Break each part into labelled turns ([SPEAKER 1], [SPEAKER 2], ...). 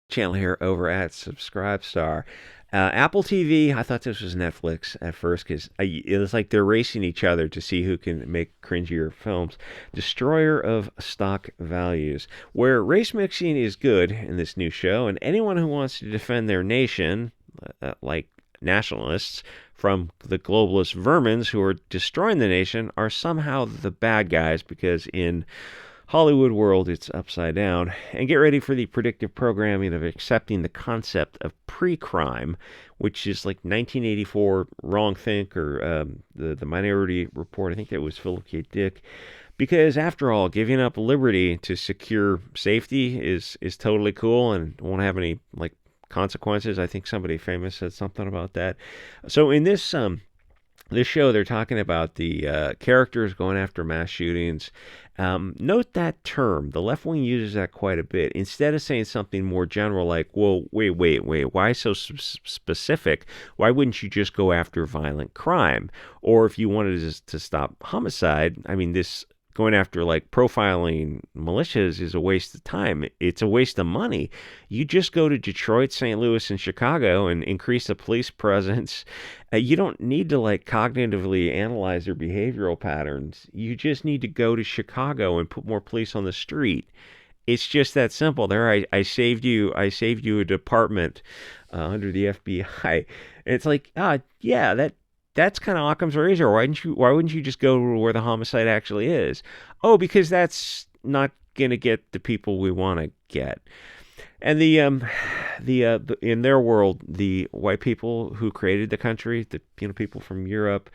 [SPEAKER 1] channel here over at SubScribestar. Apple TV, I thought this was Netflix at first because it was like they're racing each other to see who can make cringier films. Destroyer of stock values, where race mixing is good in this new show, and anyone who wants to defend their nation, like nationalists, from the globalist vermins who are destroying the nation, are somehow the bad guys because in Hollywood world, it's upside down. And get ready for the predictive programming of accepting the concept of pre-crime, which is like 1984 Wrong Think or the Minority Report. I think that was Philip K. Dick. Because after all, giving up liberty to secure safety is totally cool and won't have any like consequences. I think somebody famous said something about that. So in this show, they're talking about the characters going after mass shootings. Note that term. The left wing uses that quite a bit. Instead of saying something more general like, well, wait, why so specific? Why wouldn't you just go after violent crime? Or if you wanted to stop homicide, I mean, this going after like profiling militias is a waste of time. It's a waste of money. You just go to Detroit, St. Louis, and Chicago and increase the police presence. You don't need to like cognitively analyze their behavioral patterns. You just need to go to Chicago and put more police on the street. It's just that simple. There, I saved you. I saved you a department under the FBI. It's like, yeah, that's kind of Occam's razor. Why wouldn't you just go to where the homicide actually is? Oh, because that's not going to get the people we want to get. And the in their world, the white people who created the country, the people from Europe,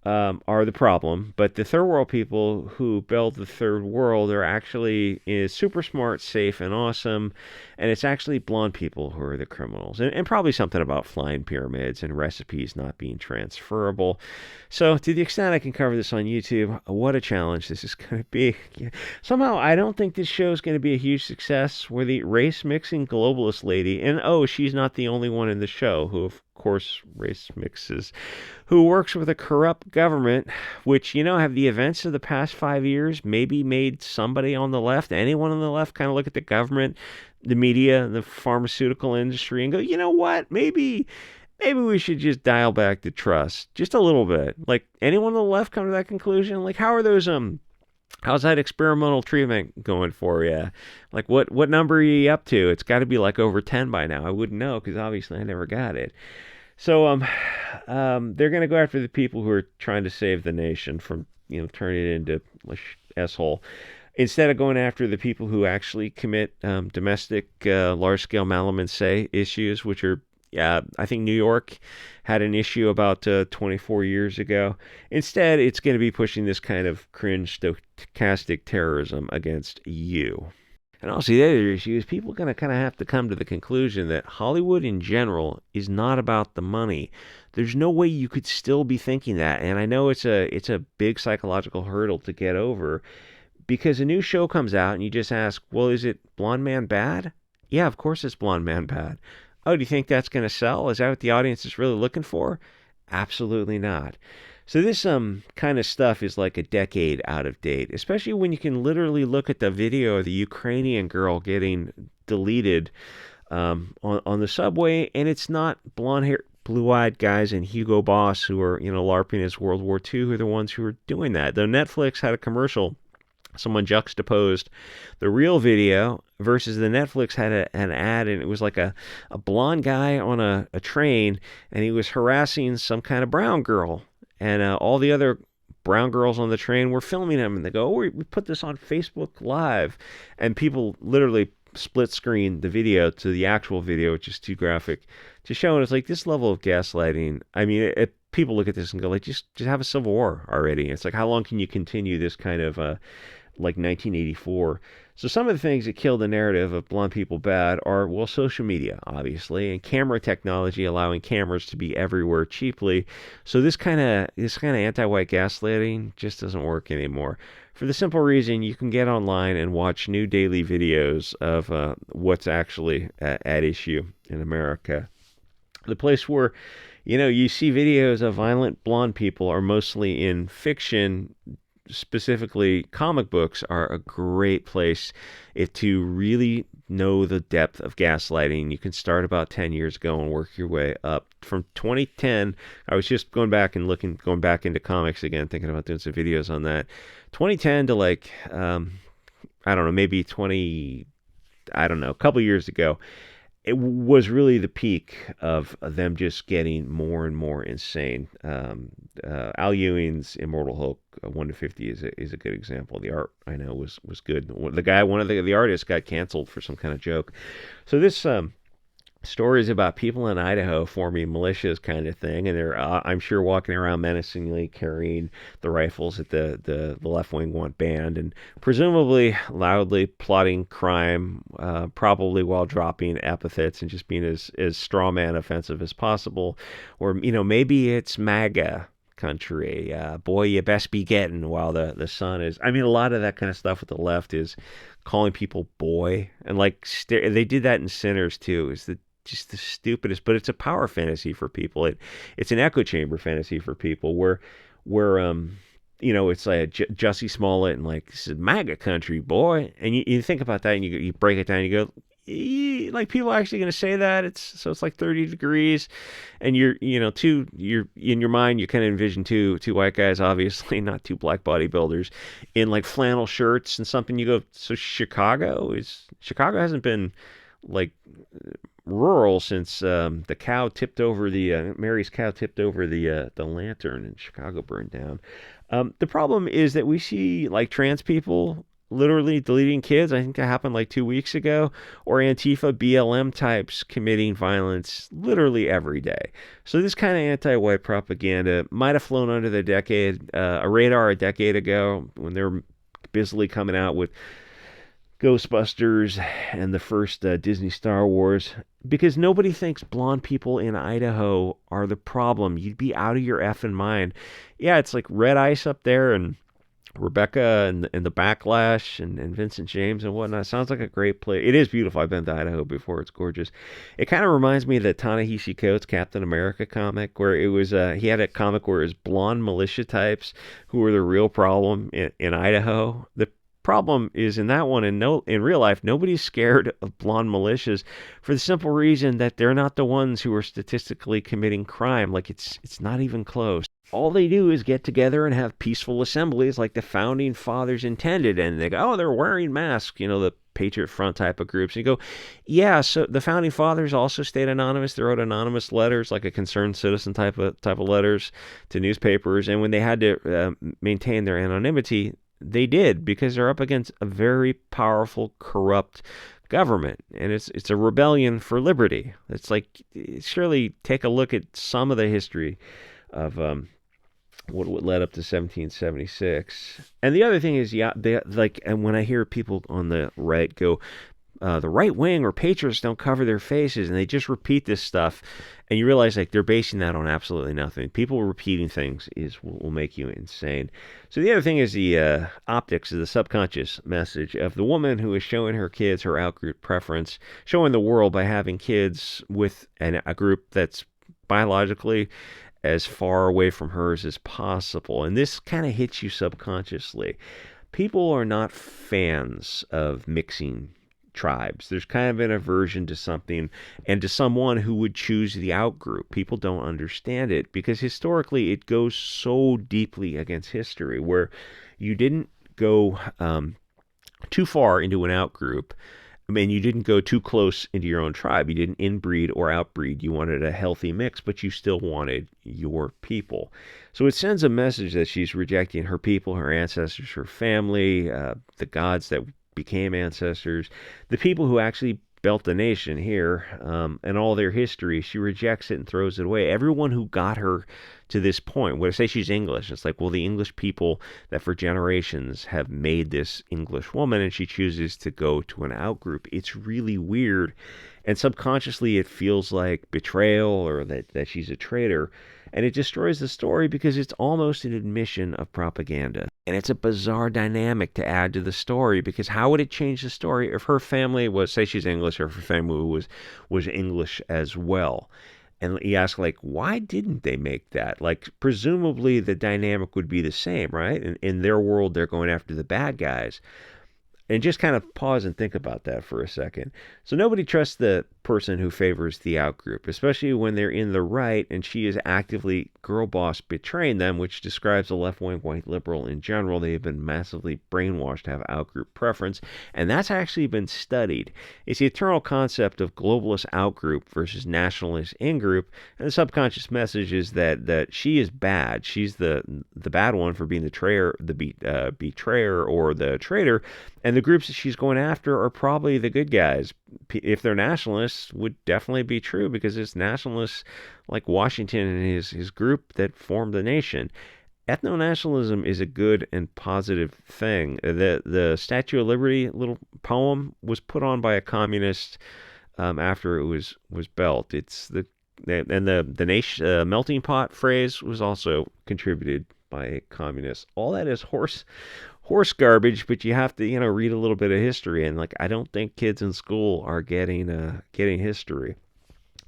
[SPEAKER 1] are the problem. But the third world people who build the third world are actually super smart, safe, and awesome. And it's actually blonde people who are the criminals. And probably something about flying pyramids and recipes not being transferable. So to the extent I can cover this on YouTube, what a challenge this is going to be. Somehow I don't think this show is going to be a huge success. We're the race mixing globalist lady. And she's not the only one in the show who of course race mixes, who works with a corrupt government, which, have the events of the past 5 years maybe made somebody on the left, anyone on the left, kind of look at the government, the media, the pharmaceutical industry and go, you know what, maybe we should just dial back the trust just a little bit. Like, anyone on the left come to that conclusion? Like, how are those how's that experimental treatment going for you? Like, what number are you up to? It's got to be like over 10 by now. I wouldn't know because obviously I never got it. So they're going to go after the people who are trying to save the nation from, turning it into a s-hole, instead of going after the people who actually commit domestic large-scale malintent issues, which are, I think New York had an issue about 24 years ago. Instead, it's going to be pushing this kind of cringe stochastic terrorism against you. And also the other issue is people are going to kind of have to come to the conclusion that Hollywood in general is not about the money. There's no way you could still be thinking that. And I know it's a big psychological hurdle to get over, because a new show comes out and you just ask, well, is it Blonde Man bad? Yeah, of course it's Blonde Man bad. Oh, do you think that's going to sell? Is that what the audience is really looking for? Absolutely not. So this kind of stuff is like a decade out of date, especially when you can literally look at the video of the Ukrainian girl getting deleted on the subway, and it's not blonde-haired, blue-eyed guys and Hugo Boss who are, LARPing as World War II who are the ones who are doing that. Though Netflix had a commercial, someone juxtaposed the real video versus the Netflix had an ad, and it was like a blonde guy on a train, and he was harassing some kind of brown girl. And all the other brown girls on the train were filming him, and they go, we put this on Facebook Live. And people literally split screen the video to the actual video, which is too graphic to show. And it's like this level of gaslighting. I mean, people look at this and go, like, just have a civil war already. It's like, how long can you continue this kind of like 1984? So some of the things that kill the narrative of blonde people bad are, well, social media, obviously, and camera technology allowing cameras to be everywhere cheaply. So this kind of anti-white gaslighting just doesn't work anymore. For the simple reason, you can get online and watch new daily videos of what's actually at issue in America. The place where, you see videos of violent blonde people are mostly in fiction. Specifically, comic books are a great place to really know the depth of gaslighting, you can start about 10 years ago and work your way up. From 2010, I was just going back into comics again, thinking about doing some videos on that. 2010 to like, I don't know, maybe a couple years ago, it was really the peak of them just getting more and more insane. Al Ewing's Immortal Hulk 1 to 50 is a good example. The art, I know, was good. One of the artists got canceled for some kind of joke. So this stories about people in Idaho forming militias kind of thing, and they're, I'm sure, walking around menacingly carrying the rifles that the left wing want banned, and presumably loudly plotting crime, probably while dropping epithets and just being as straw man offensive as possible. Or, maybe it's MAGA country. Boy, you best be getting while the sun is. I mean, a lot of that kind of stuff with the left is calling people boy, and like they did that in Sinners too. Is just the stupidest, but it's a power fantasy for people. It's an echo chamber fantasy for people where it's like Jussie Smollett and like, this is MAGA country, boy. And you think about that and you break it down and you go, like, people are actually going to say that? It's like 30 degrees, and you're in your mind, you kind of envision two white guys, obviously not two black bodybuilders, in like flannel shirts and something. You go, so Chicago hasn't been like rural since the cow tipped over Mary's cow tipped over the lantern and Chicago burned down. The problem is that we see like trans people literally deleting kids. I think that happened like 2 weeks ago. Or Antifa BLM types committing violence literally every day. So this kind of anti-white propaganda might have flown under the radar a decade ago when they were busily coming out with Ghostbusters and the first Disney Star Wars, because nobody thinks blonde people in Idaho are the problem. You'd be out of your effing mind. Yeah, it's like Red Ice up there, and Rebecca and the Backlash and Vincent James and whatnot. Sounds like a great place. It is beautiful. I've been to Idaho before. It's gorgeous. It kind of reminds me of the Ta-Nehisi Coates Captain America comic, where it was he had a comic where it was blonde militia types who were the real problem in Idaho. The problem is, in that one, in real life, nobody's scared of blonde militias for the simple reason that they're not the ones who are statistically committing crime. Like, it's not even close. All they do is get together and have peaceful assemblies like the founding fathers intended, and they go, oh, they're wearing masks, the Patriot Front type of groups. And you go, yeah, so the founding fathers also stayed anonymous. They wrote anonymous letters, like a concerned citizen type of letters to newspapers, and when they had to maintain their anonymity, they did, because they're up against a very powerful, corrupt government, and it's a rebellion for liberty. It's like, surely take a look at some of the history of what led up to 1776. And the other thing is, and when I hear people on the right go, the right wing or patriots don't cover their faces, and they just repeat this stuff, and you realize like they're basing that on absolutely nothing. People repeating things will make you insane. So the other thing is the optics of the subconscious message of the woman who is showing her kids her outgroup preference, showing the world by having kids with a group that's biologically as far away from hers as possible. And this kind of hits you subconsciously. People are not fans of mixing tribes. There's kind of an aversion to something and to someone who would choose the outgroup. People don't understand it because historically it goes so deeply against history, where you didn't go too far into an outgroup. I mean, you didn't go too close into your own tribe. You didn't inbreed or outbreed. You wanted a healthy mix, but you still wanted your people. So it sends a message that she's rejecting her people, her ancestors, her family, the gods that became ancestors, the people who actually built the nation here, and all their history. She rejects it and throws it away. Everyone who got her to this point, when I say she's English, it's like, well, the English people that for generations have made this English woman, and she chooses to go to an outgroup. It's really weird, and subconsciously it feels like betrayal, or that she's a traitor. And it destroys the story because it's almost an admission of propaganda. And it's a bizarre dynamic to add to the story, because how would it change the story if her family was, say she's English, or if her family was English as well? And you ask, like, why didn't they make that? Like, presumably the dynamic would be the same, right? In their world, they're going after the bad guys. And just kind of pause and think about that for a second. So nobody trusts the person who favors the outgroup, especially when they're in the right and she is actively girl boss betraying them, which describes the left-wing white liberal in general. They have been massively brainwashed to have outgroup preference, and that's actually been studied. It's the eternal concept of globalist outgroup versus nationalist in-group, and the subconscious message is that she is bad. She's the bad one for being the betrayer or the traitor, and the groups that she's going after are probably the good guys. If they're nationalists, would definitely be true because it's nationalists like Washington and his group that formed the nation. Ethno-nationalism is a good and positive thing. The Statue of Liberty little poem was put on by a communist after it was built. It's the nation melting pot phrase was also contributed by a communist. All that is horse garbage, but you have to read a little bit of history, and like I don't think kids in school are getting history.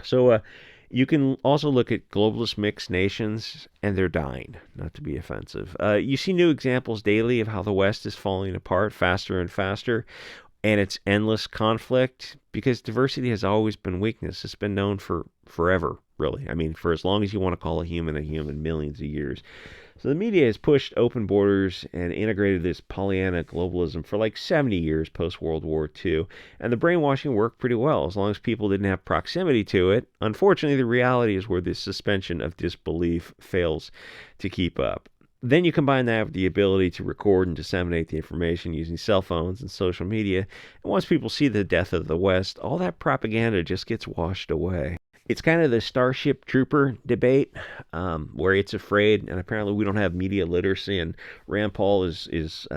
[SPEAKER 1] So you can also look at globalist mixed nations, and they're dying. Not to be offensive, you see new examples daily of how the West is falling apart faster and faster, and it's endless conflict because diversity has always been weakness. It's been known for forever, really. I mean, for as long as you want to call a human, millions of years. So the media has pushed open borders and integrated this Pollyanna globalism for like 70 years post-World War II. And the brainwashing worked pretty well as long as people didn't have proximity to it. Unfortunately, the reality is where this suspension of disbelief fails to keep up. Then you combine that with the ability to record and disseminate the information using cell phones and social media. And once people see the death of the West, all that propaganda just gets washed away. It's kind of the Starship Trooper debate, where it's afraid, and apparently we don't have media literacy. And Rand Paul is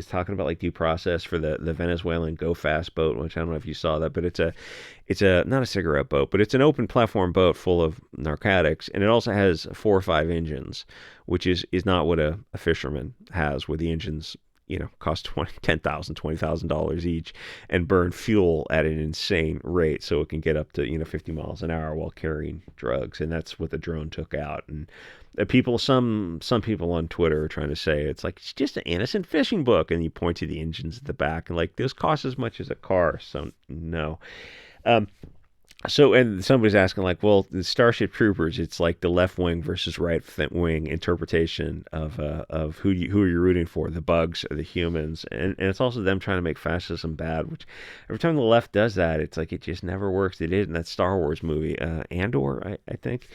[SPEAKER 1] talking about like due process for the Venezuelan Go Fast boat, which I don't know if you saw that, but it's a not a cigarette boat, but it's an open platform boat full of narcotics, and it also has 4 or 5 engines, which is not what a fisherman has, where the engines cost $10,000, $20,000 each, and burn fuel at an insane rate, so it can get up to 50 miles an hour while carrying drugs, and that's what the drone took out. And some people on Twitter are trying to say it's like it's just an innocent fishing book, and you point to the engines at the back and like this costs as much as a car, so no. And somebody's asking, like, well, the Starship Troopers, it's like the left wing versus right wing interpretation of who you're rooting for, the bugs or the humans, and it's also them trying to make fascism bad. Which every time the left does that, it's like it just never works. They did in that Star Wars movie, Andor, I think.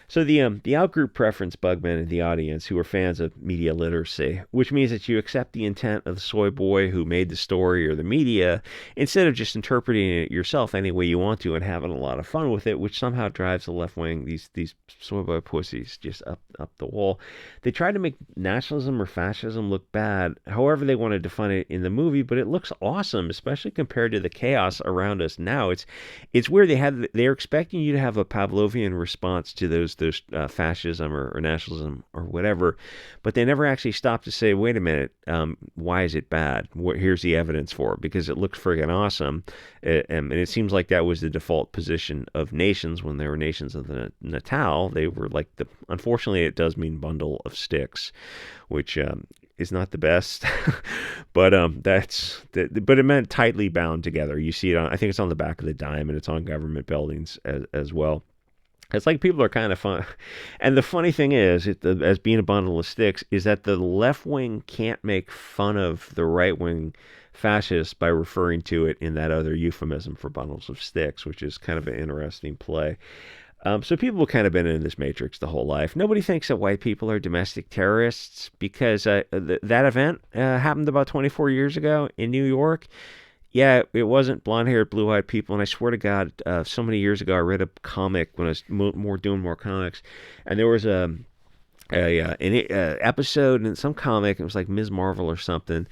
[SPEAKER 1] So the outgroup preference bugmen in the audience who are fans of media literacy, which means that you accept the intent of the soy boy who made the story or the media instead of just interpreting it yourself any way you want to and having a lot of fun with it, which somehow drives the left wing, these soy boy pussies, just up the wall. They try to make nationalism or fascism look bad, however they want to define it in the movie, but it looks awesome, especially compared to the chaos around us now. It's weird. They're expecting you to have a Pavlovian response to those fascism or nationalism or whatever, but they never actually stop to say, wait a minute, why is it bad? Here's the evidence for it, because it looks friggin' awesome. And it seems like that was the default position of nations when they were nations of the Natal. They were like unfortunately it does mean bundle of sticks, which is not the best, but but it meant tightly bound together. You see it I think it's on the back of the dime, and it's on government buildings as well. It's like people are kind of fun. And the funny thing is, as being a bundle of sticks, is that the left wing can't make fun of the right wing fascists by referring to it in that other euphemism for bundles of sticks, which is kind of an interesting play. So people have kind of been in this matrix the whole life. Nobody thinks that white people are domestic terrorists because that event happened about 24 years ago in New York. Yeah, it wasn't blonde-haired, blue-eyed people, and I swear to God, so many years ago I read a comic when I was doing more comics, and there was an episode in some comic, it was like Ms. Marvel or something,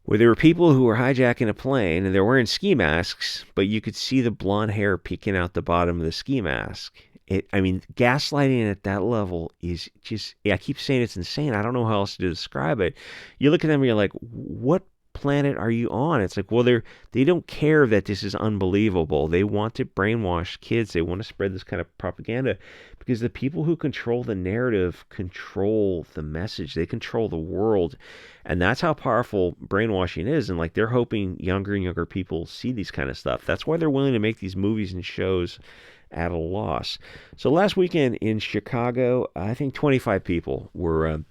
[SPEAKER 1] where there were people who were hijacking a plane, and they're wearing ski masks, but you could see the blonde hair peeking out the bottom of the ski mask. Gaslighting at that level is just, I keep saying it's insane. I don't know how else to describe it. You look at them and you're like, what planet are you on? It's like, well, they don't care that this is unbelievable. They want to brainwash kids. They want to spread this kind of propaganda because the people who control the narrative control the message. They control the world. And that's how powerful brainwashing is. And like they're hoping younger and younger people see these kind of stuff. That's why they're willing to make these movies and shows at a loss. So last weekend in Chicago, I think 25 people were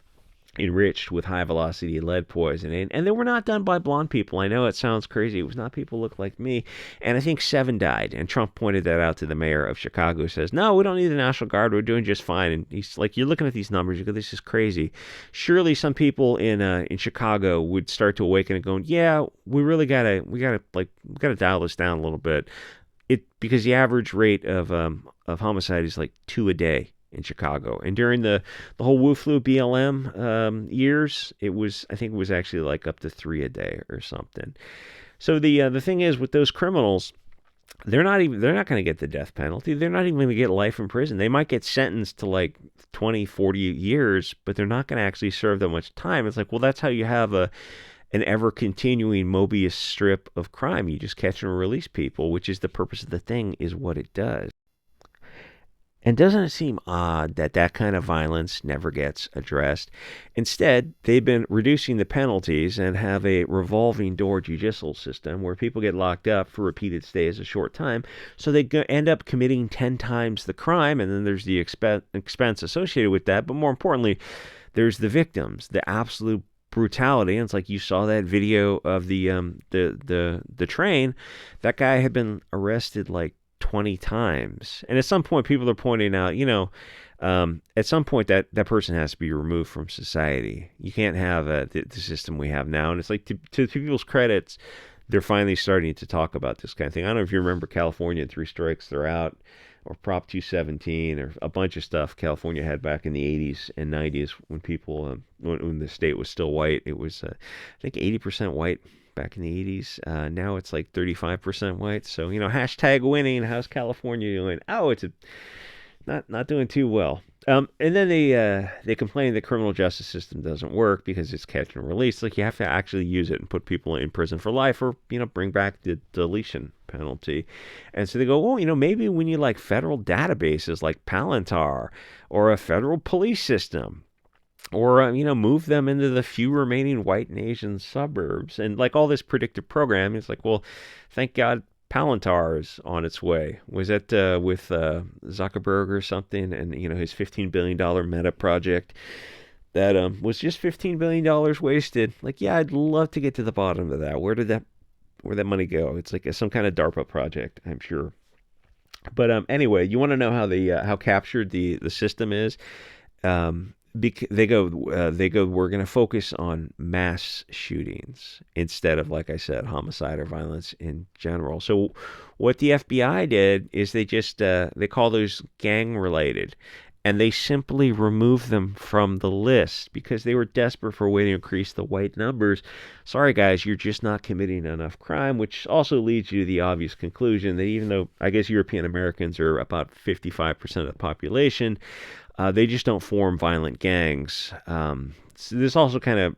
[SPEAKER 1] enriched with high velocity lead poisoning, and they were not done by blonde people. I know it sounds crazy. It was not people who look like me. And I think 7 died. And Trump pointed that out to the mayor of Chicago, who says, no, we don't need the National Guard. We're doing just fine. And he's like, you're looking at these numbers. You go, this is crazy. Surely some people in Chicago would start to awaken and going, yeah, we gotta dial this down a little bit. Because the average rate of homicide is like 2 a day in Chicago. And during the whole Wu Flu BLM years, I think it was actually like up to 3 a day or something. So the thing is with those criminals, they're not going to get the death penalty. They're not even going to get life in prison. They might get sentenced to like 20, 40 years, but they're not going to actually serve that much time. It's like, well, that's how you have an ever-continuing Mobius strip of crime. You just catch and release people, which is the purpose of the thing, is what it does. And doesn't it seem odd that that kind of violence never gets addressed? Instead, they've been reducing the penalties and have a revolving door judicial system where people get locked up for repeated stays a short time, so they end up committing 10 times the crime, and then there's the expense associated with that. But more importantly, there's the victims, the absolute brutality. And it's like you saw that video of the train. That guy had been arrested like 20 times. And at some point, people are pointing out, at some point that person has to be removed from society. You can't have the system we have now. And it's like, to people's credits, they're finally starting to talk about this kind of thing. I don't know if you remember California, 3 strikes, they're out, or Prop 217, or a bunch of stuff California had back in the 80s and 90s when people, when the state was still white. It was, I think, 80% white back in the 80s. Now it's like 35% white. So, hashtag winning. How's California doing? Oh, it's not doing too well. And then they complain the criminal justice system doesn't work because it's catch and release. Like, you have to actually use it and put people in prison for life, or bring back the deletion penalty. And so they go, well, maybe we need like federal databases like Palantir, or a federal police system, or move them into the few remaining white and Asian suburbs, and like all this predictive programming. It's like, well, thank God Palantir is on its way. Was that with Zuckerberg or something, and his $15 billion Meta project that was just $15 billion wasted? Like, yeah, I'd love to get to the bottom of that. Where'd that money go? It's like some kind of DARPA project, I'm sure. But anyway, you want to know how captured the system is? They go, we're going to focus on mass shootings instead of, like I said, homicide or violence in general. So what the FBI did is they just, they call those gang related, and they simply removed them from the list because they were desperate for a way to increase the white numbers. Sorry, guys, you're just not committing enough crime, which also leads you to the obvious conclusion that even though I guess European Americans are about 55% of the population, they just don't form violent gangs. So this also kind of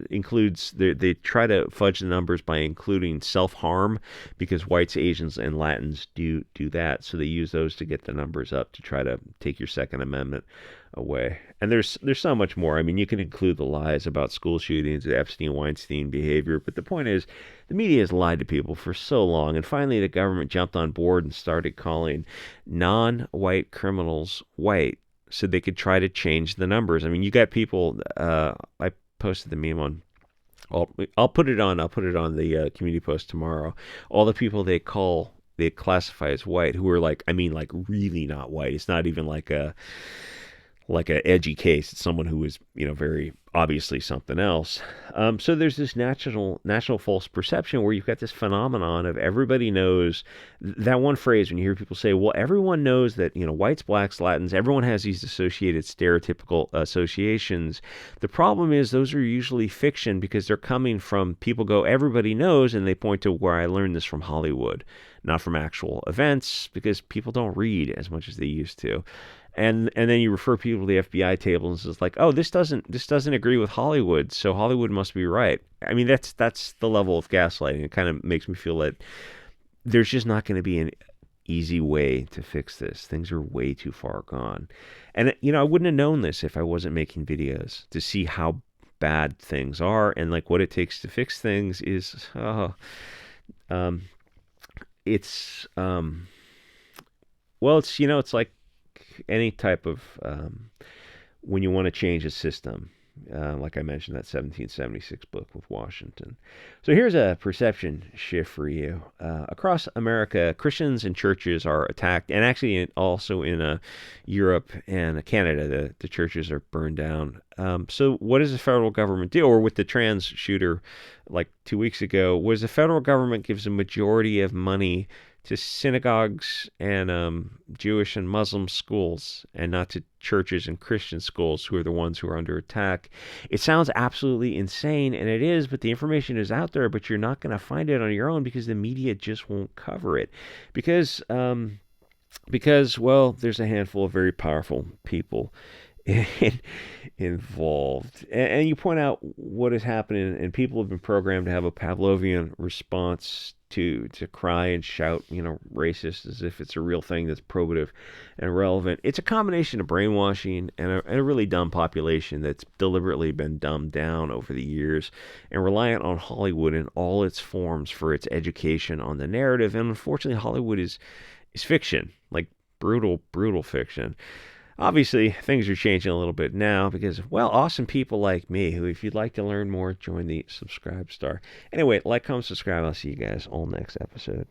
[SPEAKER 1] includes, they try to fudge the numbers by including self-harm, because whites, Asians, and Latins do that. So they use those to get the numbers up to try to take your Second Amendment away. And there's so much more. I mean, you can include the lies about school shootings, the Epstein-Weinstein behavior. But the point is, the media has lied to people for so long. And finally, the government jumped on board and started calling non-white criminals white, so they could try to change the numbers. I mean, you got people. I posted the meme on. I'll put it on the community post tomorrow. All the people they classify as white, who are like really not white. It's not even like a edgy case. It's someone who is very obviously something else. So there's this national false perception where you've got this phenomenon of everybody knows that one phrase. When you hear people say, well, everyone knows that whites, blacks, Latins, everyone has these associated stereotypical associations. The problem is those are usually fiction, because they're coming from people everybody knows, and they point to where I learned this from Hollywood. not from actual events, because people don't read as much as they used to. And then you refer people to the FBI table and it's like, oh, this doesn't agree with Hollywood, so Hollywood must be right. I mean, that's the level of gaslighting. It kind of makes me feel that there's just not going to be an easy way to fix this. Things are way too far gone. And I wouldn't have known this if I wasn't making videos to see how bad things are, and like what it takes to fix things is it's well, it's like any type of when you want to change a system, like I mentioned, that 1776 book with Washington. So here's a perception shift for you. Across America, Christians and churches are attacked, and actually also in Europe and Canada, the churches are burned down. So what does the federal government do? Or with the trans shooter like 2 weeks ago, was the federal government gives a majority of money to synagogues and Jewish and Muslim schools, and not to churches and Christian schools, who are the ones who are under attack. It sounds absolutely insane, and it is, but the information is out there, but you're not going to find it on your own because the media just won't cover it. Because, well, there's a handful of very powerful people involved. And you point out what is happening, and people have been programmed to have a Pavlovian response to cry and shout, racist, as if it's a real thing that's probative and relevant. It's a combination of brainwashing and a really dumb population that's deliberately been dumbed down over the years and reliant on Hollywood in all its forms for its education on the narrative. And unfortunately, Hollywood is fiction, like brutal fiction. Obviously, things are changing a little bit now because, well, awesome people like me, who, if you'd like to learn more, join the SubScribe Star. Anyway, like, comment, subscribe. I'll see you guys all next episode.